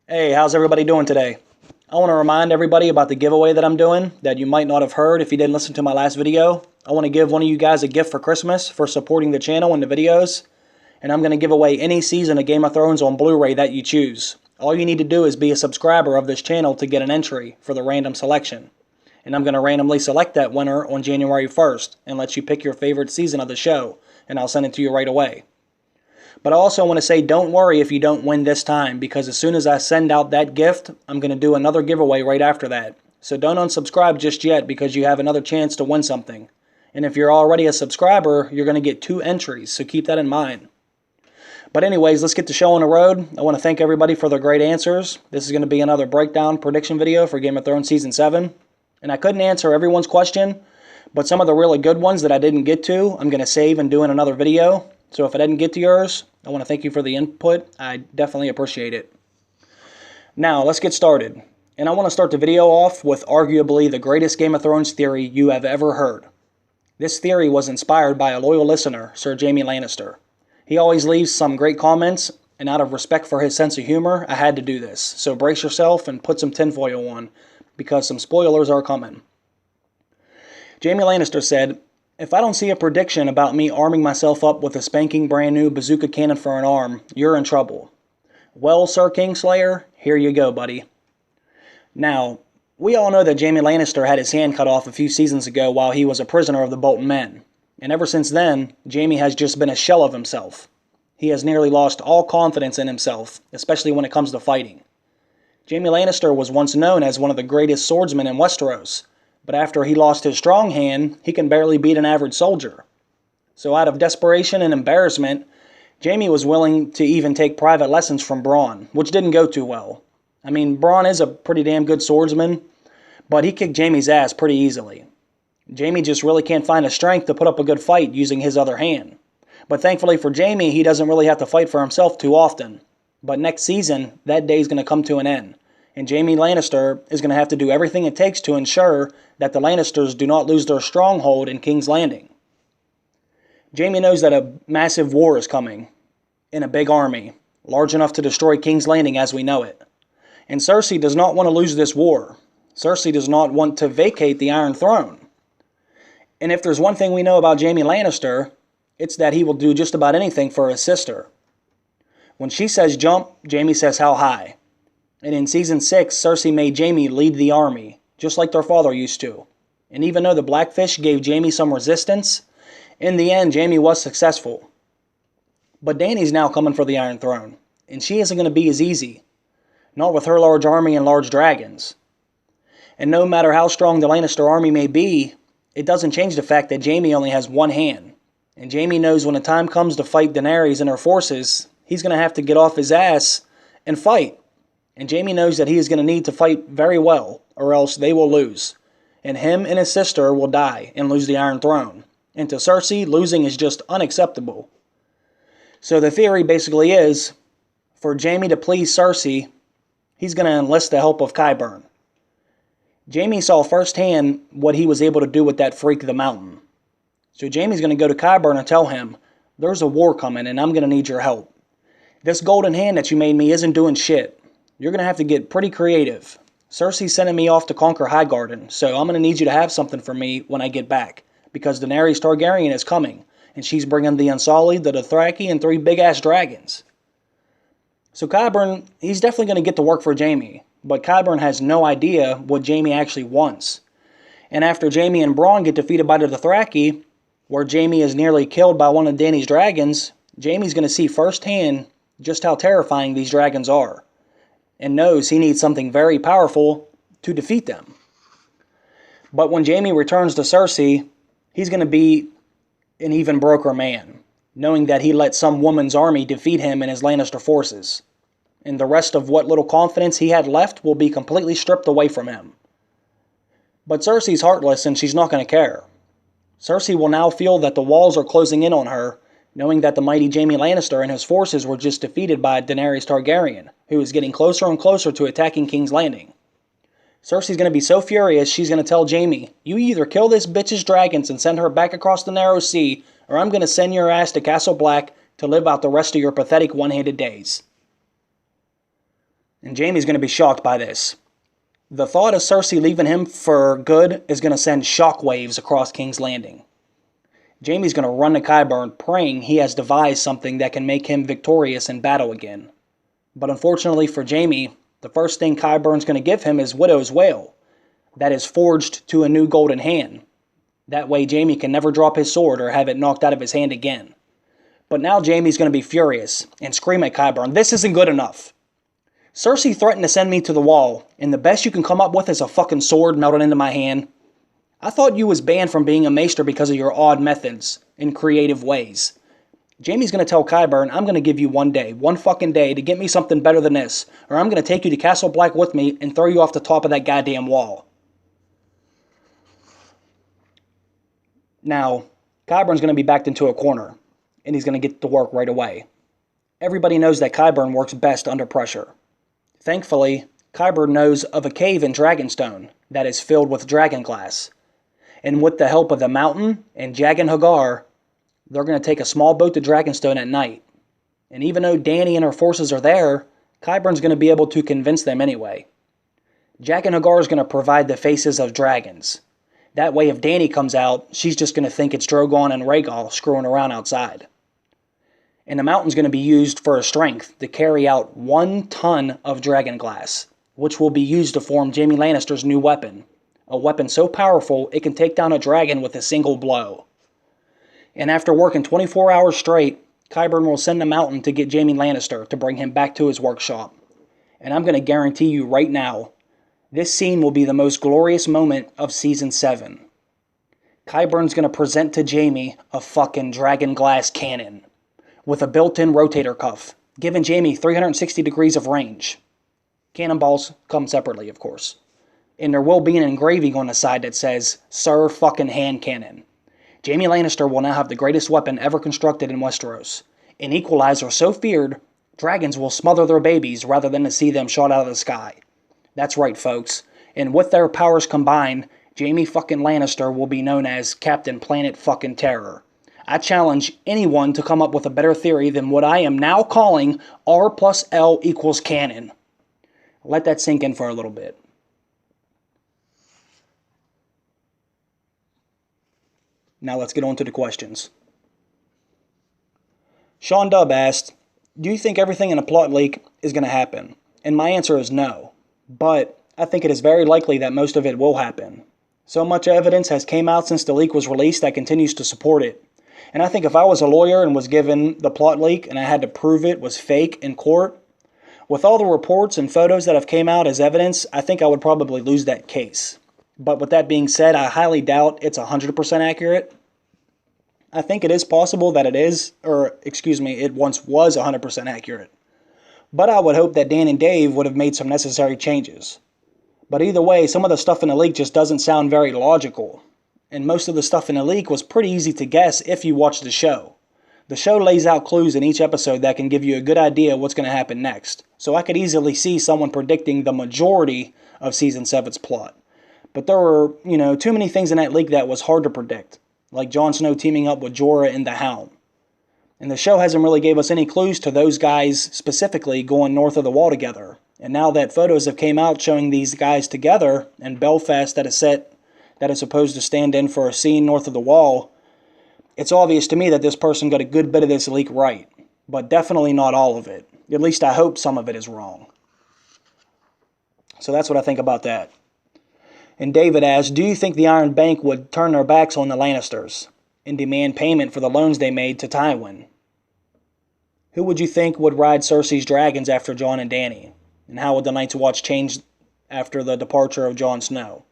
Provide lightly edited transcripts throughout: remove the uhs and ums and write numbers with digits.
Hey, how's everybody doing today? I want to remind everybody about the giveaway that I'm doing that you might not have heard if you didn't listen to my last video. I want to give one of you guys a gift for Christmas for supporting the channel and the videos. And I'm going to give away any season of Game of Thrones on Blu-ray that you choose. All you need to do is be a subscriber of this channel to get an entry for the random selection. And I'm going to randomly select that winner on January 1st and let you pick your favorite season of the show. And I'll send it to you right away. But I also want to say don't worry if you don't win this time, because as soon as I send out that gift, I'm going to do another giveaway right after that. So don't unsubscribe just yet, because you have another chance to win something. And if you're already a subscriber, you're going to get 2 entries, so keep that in mind. But anyways, let's get the show on the road. I want to thank everybody for their great answers. This is going to be another breakdown prediction video for Game of Thrones Season 7. And I couldn't answer everyone's question, but some of the really good ones that I didn't get to, I'm going to save and do in another video. So if I didn't get to yours, I want to thank you for the input. I definitely appreciate it. Now, let's get started. And I want to start the video off with arguably the greatest Game of Thrones theory you have ever heard. This theory was inspired by a loyal listener, Sir Jaime Lannister. He always leaves some great comments, and out of respect for his sense of humor, I had to do this. So brace yourself and put some tinfoil on, because some spoilers are coming. Jaime Lannister said, "If I don't see a prediction about me arming myself up with a spanking brand new bazooka cannon for an arm, you're in trouble." Well, Sir Kingslayer, here you go, buddy. Now, we all know that Jaime Lannister had his hand cut off a few seasons ago while he was a prisoner of the Bolton men. And ever since then, Jaime has just been a shell of himself. He has nearly lost all confidence in himself, especially when it comes to fighting. Jaime Lannister was once known as one of the greatest swordsmen in Westeros, but after he lost his strong hand, he can barely beat an average soldier. So out of desperation and embarrassment, Jaime was willing to even take private lessons from Bran, which didn't go too well. I mean, Bran is a pretty damn good swordsman, but he kicked Jaime's ass pretty easily. Jaime just really can't find the strength to put up a good fight using his other hand. But thankfully for Jaime, he doesn't really have to fight for himself too often. But next season, that day's going to come to an end. And Jaime Lannister is going to have to do everything it takes to ensure that the Lannisters do not lose their stronghold in King's Landing. Jaime knows that a massive war is coming, in a big army, large enough to destroy King's Landing as we know it. And Cersei does not want to lose this war. Cersei does not want to vacate the Iron Throne. And if there's one thing we know about Jaime Lannister, it's that he will do just about anything for his sister. When she says jump, Jaime says how high. And in Season 6, Cersei made Jaime lead the army, just like their father used to. And even though the Blackfish gave Jaime some resistance, in the end, Jaime was successful. But Dany's now coming for the Iron Throne, and she isn't going to be as easy. Not with her large army and large dragons. And no matter how strong the Lannister army may be, it doesn't change the fact that Jaime only has one hand. And Jaime knows when the time comes to fight Daenerys and her forces, he's going to have to get off his ass and fight. And Jaime knows that he is going to need to fight very well, or else they will lose. And him and his sister will die and lose the Iron Throne. And to Cersei, losing is just unacceptable. So the theory basically is, for Jaime to please Cersei, he's going to enlist the help of Qyburn. Jaime saw firsthand what he was able to do with that freak of the mountain. So Jaime's going to go to Qyburn and tell him, "There's a war coming and I'm going to need your help. This golden hand that you made me isn't doing shit. You're going to have to get pretty creative. Cersei's sending me off to conquer Highgarden, so I'm going to need you to have something for me when I get back, because Daenerys Targaryen is coming, and she's bringing the Unsullied, the Dothraki, and 3 big-ass dragons." So Qyburn, he's definitely going to get to work for Jaime, but Qyburn has no idea what Jaime actually wants. And after Jaime and Bronn get defeated by the Dothraki, where Jaime is nearly killed by one of Dany's dragons, Jaime's going to see firsthand just how terrifying these dragons are, and knows he needs something very powerful to defeat them. But when Jaime returns to Cersei, he's going to be an even broker man, knowing that he let some woman's army defeat him and his Lannister forces. And the rest of what little confidence he had left will be completely stripped away from him. But Cersei's heartless and she's not going to care. Cersei will now feel that the walls are closing in on her, knowing that the mighty Jaime Lannister and his forces were just defeated by Daenerys Targaryen, who is getting closer and closer to attacking King's Landing. Cersei's going to be so furious, she's going to tell Jaime, "You either kill this bitch's dragons and send her back across the narrow sea, or I'm going to send your ass to Castle Black to live out the rest of your pathetic one-handed days." And Jaime's going to be shocked by this. The thought of Cersei leaving him for good is going to send shockwaves across King's Landing. Jaime's going to run to Qyburn praying he has devised something that can make him victorious in battle again. But unfortunately for Jaime, the first thing Qyburn's going to give him is Widow's Wail, that is forged to a new golden hand. That way Jaime can never drop his sword or have it knocked out of his hand again. But now Jaime's going to be furious and scream at Qyburn, "This isn't good enough. Cersei threatened to send me to the wall, and the best you can come up with is a fucking sword melted into my hand. I thought you was banned from being a maester because of your odd methods and creative ways. Jaime's going to tell Qyburn, I'm going to give you one day, one fucking day, to get me something better than this, or I'm going to take you to Castle Black with me and throw you off the top of that goddamn wall." Now, Qyburn's going to be backed into a corner, and he's going to get to work right away. Everybody knows that Qyburn works best under pressure. Thankfully, Qyburn knows of a cave in Dragonstone that is filled with dragon glass. And with the help of the Mountain and Jagan Hagar, they're going to take a small boat to Dragonstone at night. And even though Dany and her forces are there, Qyburn's going to be able to convince them anyway. Jagan Hagar is going to provide the faces of dragons. That way if Dany comes out, she's just going to think it's Drogon and Rhaegal screwing around outside. And the Mountain's going to be used for a strength to carry out 1 ton of dragon glass, which will be used to form Jaime Lannister's new weapon. A weapon so powerful it can take down a dragon with a single blow. And after working 24 hours straight, Qyburn will send the Mountain to get Jaime Lannister to bring him back to his workshop. And I'm going to guarantee you right now, this scene will be the most glorious moment of Season 7. Qyburn's going to present to Jaime a fucking dragon glass cannon with a built-in rotator cuff, giving Jaime 360 degrees of range. Cannonballs come separately, of course. And there will be an engraving on the side that says, "Sir fucking hand cannon." Jaime Lannister will now have the greatest weapon ever constructed in Westeros. An equalizer so feared, dragons will smother their babies rather than to see them shot out of the sky. That's right, folks. And with their powers combined, Jaime fucking Lannister will be known as Captain Planet fucking Terror. I challenge anyone to come up with a better theory than what I am now calling R plus L equals canon. Let that sink in for a little bit. Now let's get on to the questions. Sean Dubb asked, "Do you think everything in a plot leak is going to happen?" And my answer is no. But I think it is very likely that most of it will happen. So much evidence has came out since the leak was released that continues to support it. And I think if I was a lawyer and was given the plot leak and I had to prove it was fake in court, with all the reports and photos that have came out as evidence, I think I would probably lose that case. But with that being said, I highly doubt it's 100% accurate. I think it is possible that it once was 100% accurate. But I would hope that Dan and Dave would have made some necessary changes. But either way, some of the stuff in the leak just doesn't sound very logical. And most of the stuff in the leak was pretty easy to guess if you watch the show. The show lays out clues in each episode that can give you a good idea of what's going to happen next. So I could easily see someone predicting the majority of Season 7's plot. But there were, too many things in that leak that was hard to predict. Like Jon Snow teaming up with Jorah and the Hound. And the show hasn't really gave us any clues to those guys specifically going north of the wall together. And now that photos have came out showing these guys together in Belfast that is supposed to stand in for a scene north of the wall, it's obvious to me that this person got a good bit of this leak right. But definitely not all of it. At least I hope some of it is wrong. So that's what I think about that. And David asked, "Do you think the Iron Bank would turn their backs on the Lannisters and demand payment for the loans they made to Tywin? Who would you think would ride Cersei's dragons after Jon and Dany? And how would the Night's Watch change after the departure of Jon Snow?"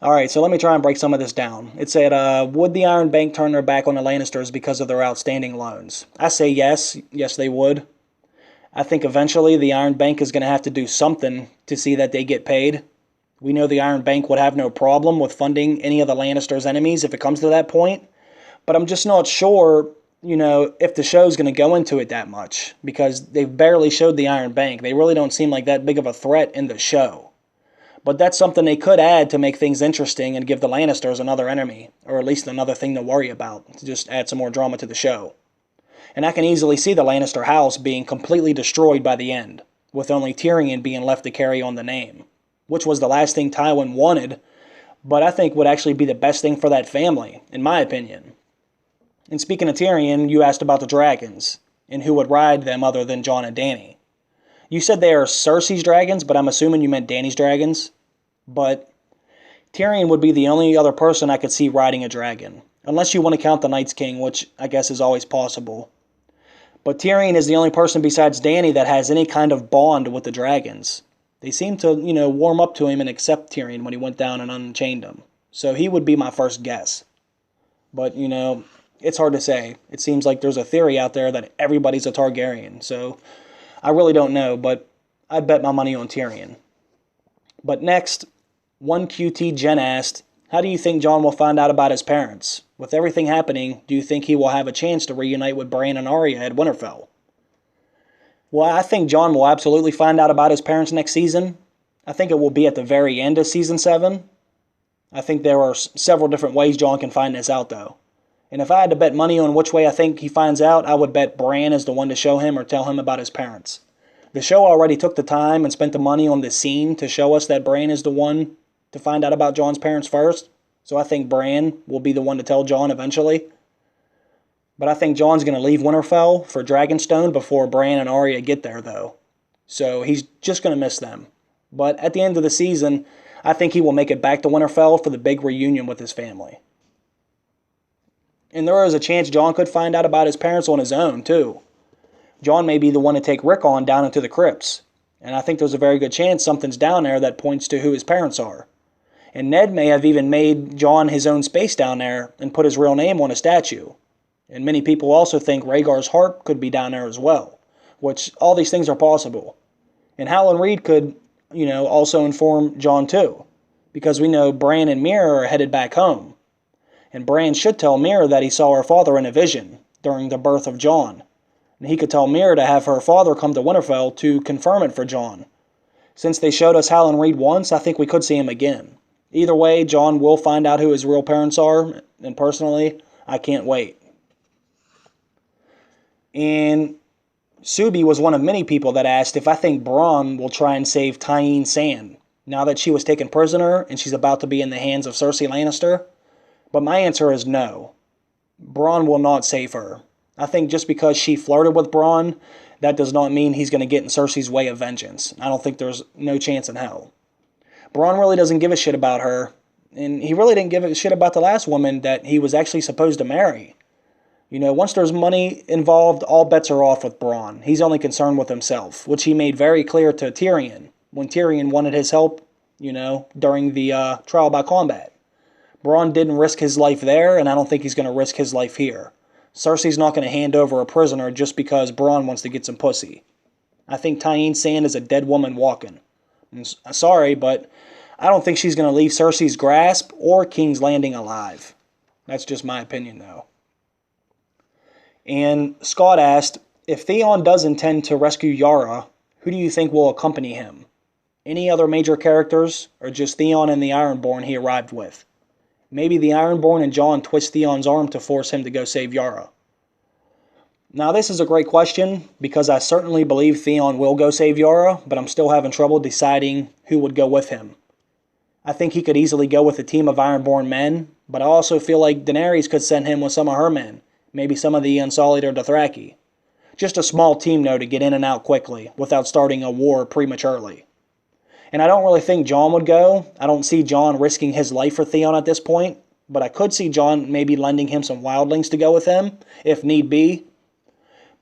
Alright, so let me try and break some of this down. It said, would the Iron Bank turn their back on the Lannisters because of their outstanding loans? I say yes. Yes, they would. I think eventually the Iron Bank is going to have to do something to see that they get paid. We know the Iron Bank would have no problem with funding any of the Lannisters' enemies if it comes to that point. But I'm just not sure, if the show's going to go into it that much. Because they've barely showed the Iron Bank. They really don't seem like that big of a threat in the show. But that's something they could add to make things interesting and give the Lannisters another enemy. Or at least another thing to worry about. To just add some more drama to the show. And I can easily see the Lannister house being completely destroyed by the end. with only Tyrion being left to carry on the name, which was the last thing Tywin wanted, but I think would actually be the best thing for that family, in my opinion. And speaking of Tyrion, you asked about the dragons, and who would ride them other than Jon and Dany. You said they are Cersei's dragons, but I'm assuming you meant Dany's dragons. But Tyrion would be the only other person I could see riding a dragon, unless you want to count the Night's King, which I guess is always possible. But Tyrion is the only person besides Dany that has any kind of bond with the dragons. They seem to, warm up to him and accept Tyrion when he went down and unchained him. So he would be my first guess. But, it's hard to say. It seems like there's a theory out there that everybody's a Targaryen. So I really don't know, but I'd bet my money on Tyrion. But next, 1QT Jen asked, how do you think Jon will find out about his parents? With everything happening, do you think he will have a chance to reunite with Bran and Arya at Winterfell? Well, I think Jon will absolutely find out about his parents next season. I think it will be at the very end of Season 7. I think there are several different ways Jon can find this out, though. And if I had to bet money on which way I think he finds out, I would bet Bran is the one to show him or tell him about his parents. The show already took the time and spent the money on the scene to show us that Bran is the one to find out about Jon's parents first. So I think Bran will be the one to tell Jon eventually. But I think Jon's going to leave Winterfell for Dragonstone before Bran and Arya get there, though. So he's just going to miss them. But at the end of the season, I think he will make it back to Winterfell for the big reunion with his family. And there is a chance Jon could find out about his parents on his own, too. Jon may be the one to take Rick on down into the crypts. And I think there's a very good chance something's down there that points to who his parents are. And Ned may have even made Jon his own space down there and put his real name on a statue. And many people also think Rhaegar's harp could be down there as well, which all these things are possible. And Howland Reed could, also inform Jon too, because we know Bran and Meera are headed back home. And Bran should tell Meera that he saw her father in a vision during the birth of Jon. And he could tell Meera to have her father come to Winterfell to confirm it for Jon. Since they showed us Howland Reed once, I think we could see him again. Either way, Jon will find out who his real parents are, and personally, I can't wait. And Subi was one of many people that asked if I think Bronn will try and save Tyene Sand, now that she was taken prisoner and she's about to be in the hands of Cersei Lannister. But my answer is no. Bronn will not save her. I think just because she flirted with Bronn, that does not mean he's going to get in Cersei's way of vengeance. I don't think there's no chance in hell. Bronn really doesn't give a shit about her, and he really didn't give a shit about the last woman that he was actually supposed to marry. Once there's money involved, all bets are off with Bronn. He's only concerned with himself, which he made very clear to Tyrion when Tyrion wanted his help, during the trial by combat. Bronn didn't risk his life there, and I don't think he's going to risk his life here. Cersei's not going to hand over a prisoner just because Bronn wants to get some pussy. I think Tyene Sand is a dead woman walking. I'm sorry, but I don't think she's going to leave Cersei's grasp or King's Landing alive. That's just my opinion, though. And Scott asked, if Theon does intend to rescue Yara, who do you think will accompany him? Any other major characters, or just Theon and the Ironborn he arrived with? Maybe the Ironborn and Jon twist Theon's arm to force him to go save Yara. Now this is a great question, because I certainly believe Theon will go save Yara, but I'm still having trouble deciding who would go with him. I think he could easily go with a team of Ironborn men, but I also feel like Daenerys could send him with some of her men, maybe some of the Unsullied or Dothraki. Just a small team, though, to get in and out quickly, without starting a war prematurely. And I don't really think Jon would go. I don't see Jon risking his life for Theon at this point, but I could see Jon maybe lending him some wildlings to go with him, if need be.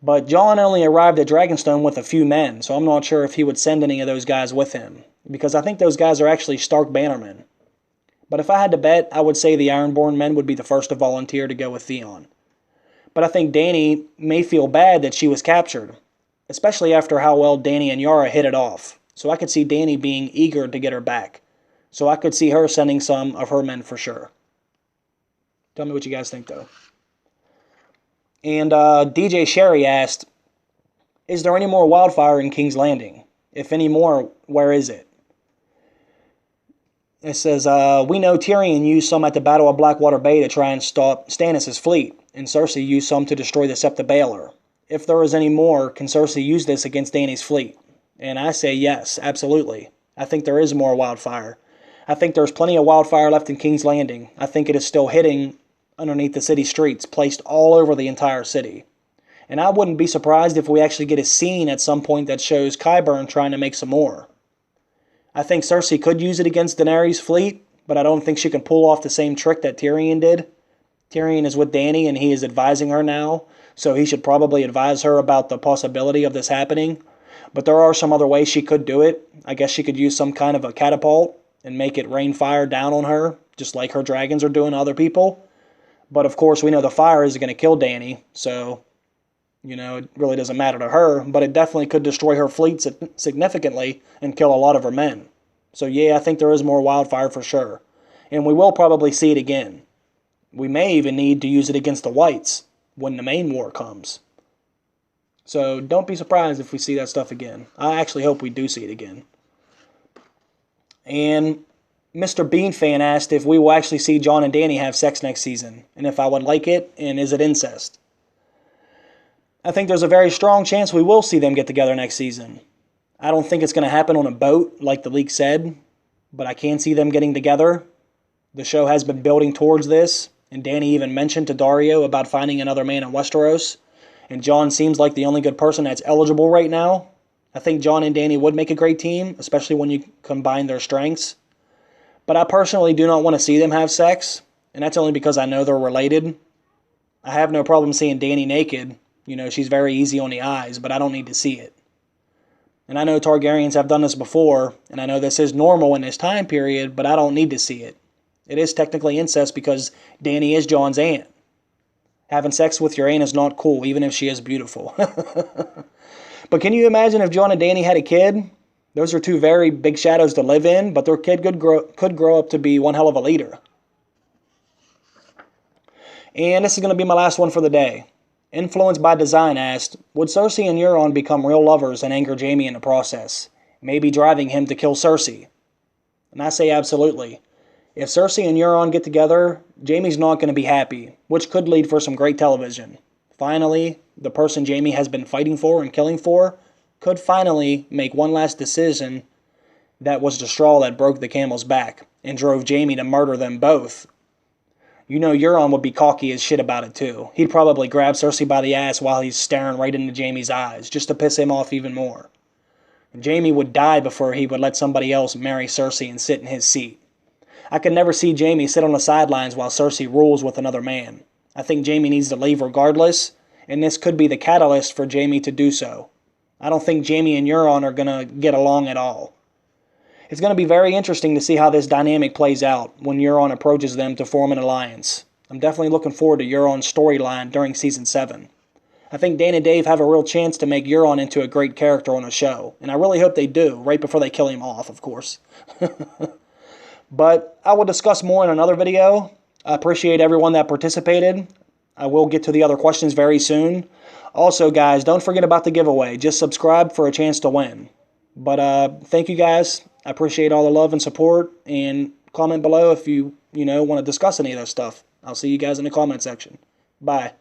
But Jon only arrived at Dragonstone with a few men, so I'm not sure if he would send any of those guys with him, because I think those guys are actually Stark bannermen. But if I had to bet, I would say the Ironborn men would be the first to volunteer to go with Theon. But I think Dany may feel bad that she was captured, especially after how well Dany and Yara hit it off. So I could see Dany being eager to get her back. So I could see her sending some of her men for sure. Tell me what you guys think, though. And DJ Sherry asked, is there any more Wildfire in King's Landing? If any more, where is it? It says, we know Tyrion used some at the Battle of Blackwater Bay to try and stop Stannis' fleet, and Cersei used some to destroy the Sept of Baelor. If there is any more, can Cersei use this against Dany's fleet? And I say yes, absolutely. I think there is more Wildfire. I think there's plenty of Wildfire left in King's Landing. I think it is still hitting underneath the city streets, placed all over the entire city. And I wouldn't be surprised if we actually get a scene at some point that shows Qyburn trying to make some more. I think Cersei could use it against Daenerys' fleet, but I don't think she can pull off the same trick that Tyrion did. Tyrion is with Dany and he is advising her now, so he should probably advise her about the possibility of this happening. But there are some other ways she could do it. I guess she could use some kind of a catapult and make it rain fire down on her, just like her dragons are doing to other people. But of course, we know the fire is going to kill Dany, so, it really doesn't matter to her. But it definitely could destroy her fleet significantly and kill a lot of her men. So yeah, I think there is more Wildfire for sure. And we will probably see it again. We may even need to use it against the Whites when the main war comes. So don't be surprised if we see that stuff again. I actually hope we do see it again. And Mr. Bean fan asked if we will actually see Jon and Dany have sex next season, and if I would like it, and is it incest? I think there's a very strong chance we will see them get together next season. I don't think it's going to happen on a boat, like the leak said, but I can see them getting together. The show has been building towards this, and Dany even mentioned to Daario about finding another man in Westeros, and Jon seems like the only good person that's eligible right now. I think Jon and Dany would make a great team, especially when you combine their strengths. But I personally do not want to see them have sex, and that's only because I know they're related. I have no problem seeing Dany naked. She's very easy on the eyes, but I don't need to see it. And I know Targaryens have done this before, and I know this is normal in this time period, but I don't need to see it. It is technically incest because Dany is Jon's aunt. Having sex with your aunt is not cool, even if she is beautiful. But can you imagine if Jon and Dany had a kid? Those are two very big shadows to live in, but their kid could grow up to be one hell of a leader. And this is going to be my last one for the day. Influenced by Design asked, would Cersei and Euron become real lovers and anger Jaime in the process, maybe driving him to kill Cersei? And I say absolutely. If Cersei and Euron get together, Jaime's not going to be happy, which could lead for some great television. Finally, the person Jaime has been fighting for and killing for could finally make one last decision that was the straw that broke the camel's back and drove Jaime to murder them both. Euron would be cocky as shit about it too. He'd probably grab Cersei by the ass while he's staring right into Jaime's eyes, just to piss him off even more. And Jaime would die before he would let somebody else marry Cersei and sit in his seat. I could never see Jaime sit on the sidelines while Cersei rules with another man. I think Jaime needs to leave regardless, and this could be the catalyst for Jaime to do so. I don't think Jaime and Euron are going to get along at all. It's going to be very interesting to see how this dynamic plays out when Euron approaches them to form an alliance. I'm definitely looking forward to Euron's storyline during Season 7. I think Dan and Dave have a real chance to make Euron into a great character on the show, and I really hope they do, right before they kill him off, of course. But I will discuss more in another video. I appreciate everyone that participated. I will get to the other questions very soon. Also, guys, don't forget about the giveaway. Just subscribe for a chance to win. But thank you, guys. I appreciate all the love and support. And comment below if you want to discuss any of that stuff. I'll see you guys in the comment section. Bye.